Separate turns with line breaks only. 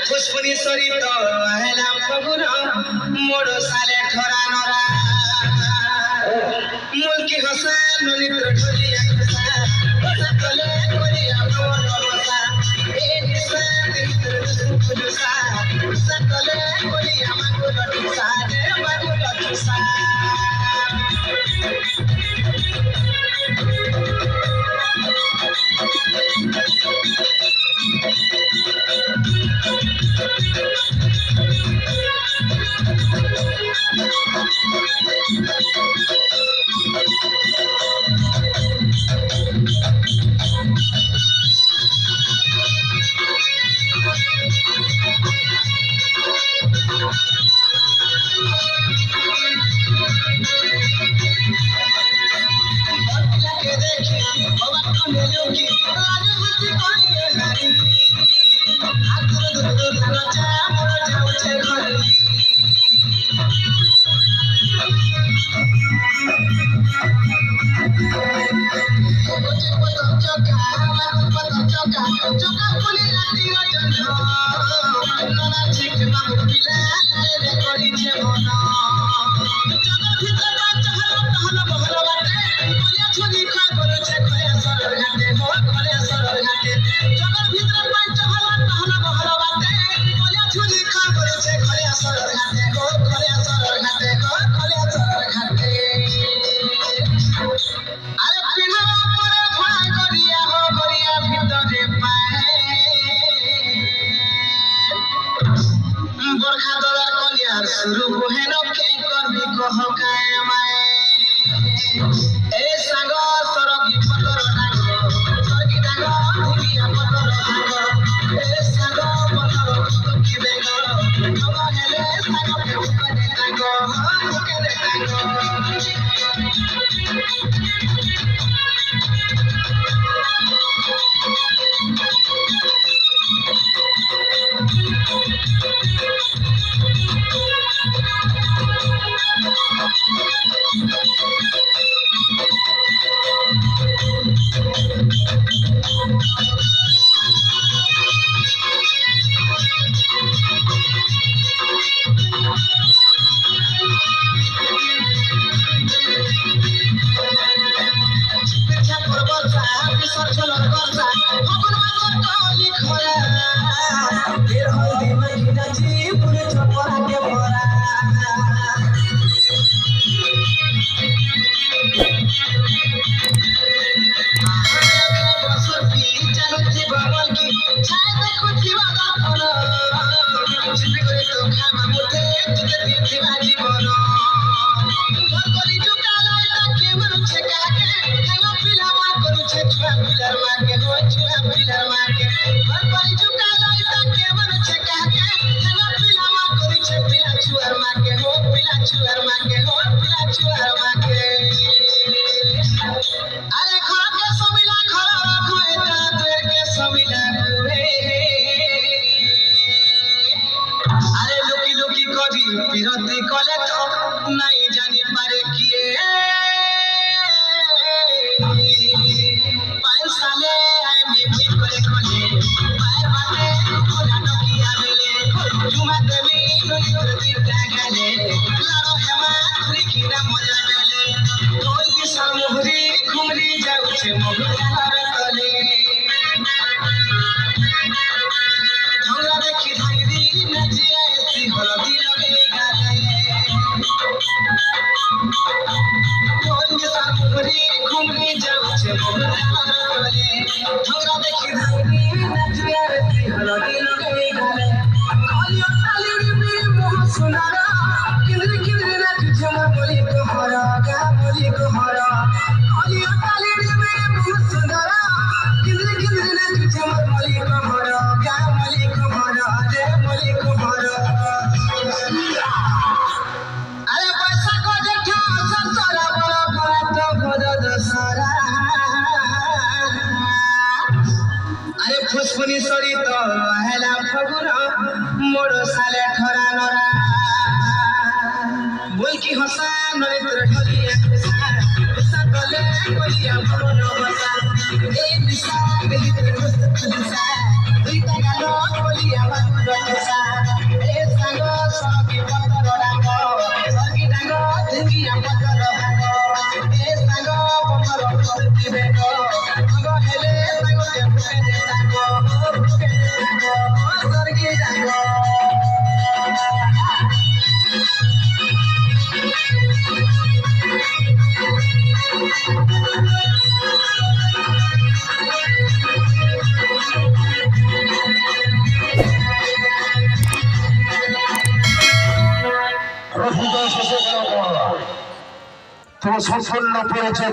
पुष्पनेश्वरी तो हेला फगुन मोड़ साले ठोरा नरा मुल्की हसा ननित्र ढोलिया खसा हसा तले कोरिया मोर बसा ए निसा नित्र दुसा हसा तले कोरिया मागो लटसा रे मागो लटसा शुरू होहे न के करबी कह काए माए ए संग सरगी पतर डांग सरगी डांग धुलिया पतर डांग ए संग पतर की बेग जब हेले संग के ऊपर डांग के डांग विरोधी कले तो नहीं जानी पारे किए पाँच साले आए मिठी करे कोले पैर बाटे पूरा नकिया बेले जुमा देवी नोई दी टागले लारो हेमा खुरी कीना मजा बेले ढोल की सामुहरी घुमरी जाऊ छे मोहरा कले हमरा देखी धाइरी नचिया ऐसी हलदी लगे घुमरी जाऊ छे मोहरा कले हमरा देखी धाइरी नचिया শুনি সরিত হেলা ফগুন মোর সালে ঠরা নরা বই কি হসা নরিত্র ঢলিয়া খুসা তলে কলিয়া মন বসা এই দিশা বেলিতে খুসা দুইটা গাল কলিয়া বাগুন খুসা এ সাঙ্গ সরকি পতর ডাঙ্গ সরকি ডাঙ্গ ধুমিয়া পতর ভাঙ্গ এ সাঙ্গ বন্ধর প্রতি বেগ অঙ্গ হেলে সাঙ্গকে বুকে দে ডাঙ্গ বুকে দে ডাঙ্গ সরকি ডাঙ্গ
তো সম্পূর্ণ পরিচয়